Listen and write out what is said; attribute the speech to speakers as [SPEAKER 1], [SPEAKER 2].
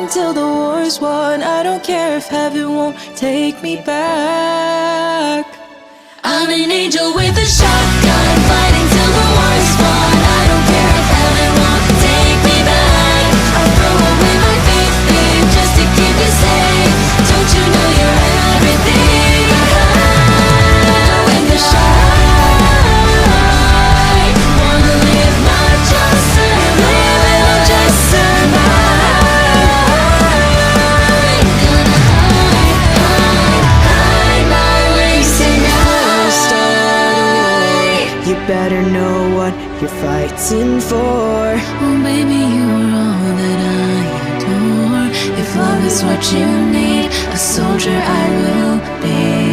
[SPEAKER 1] fighting till the war's won. I don't care if heaven won't take me back. I'm an angel with a shotgun, fighting till the war's won. I don't care if heaven won't take me back. I'll throw away my faith, babe, just to keep you safe. Don't you know you're everything I have? And the shine, wanna live, not just survive. Live and I'll just survive. Gonna hide my wings tonight. You better know what you're fighting for. Oh baby, you are all that I adore. If love is what you need, a soldier I will be.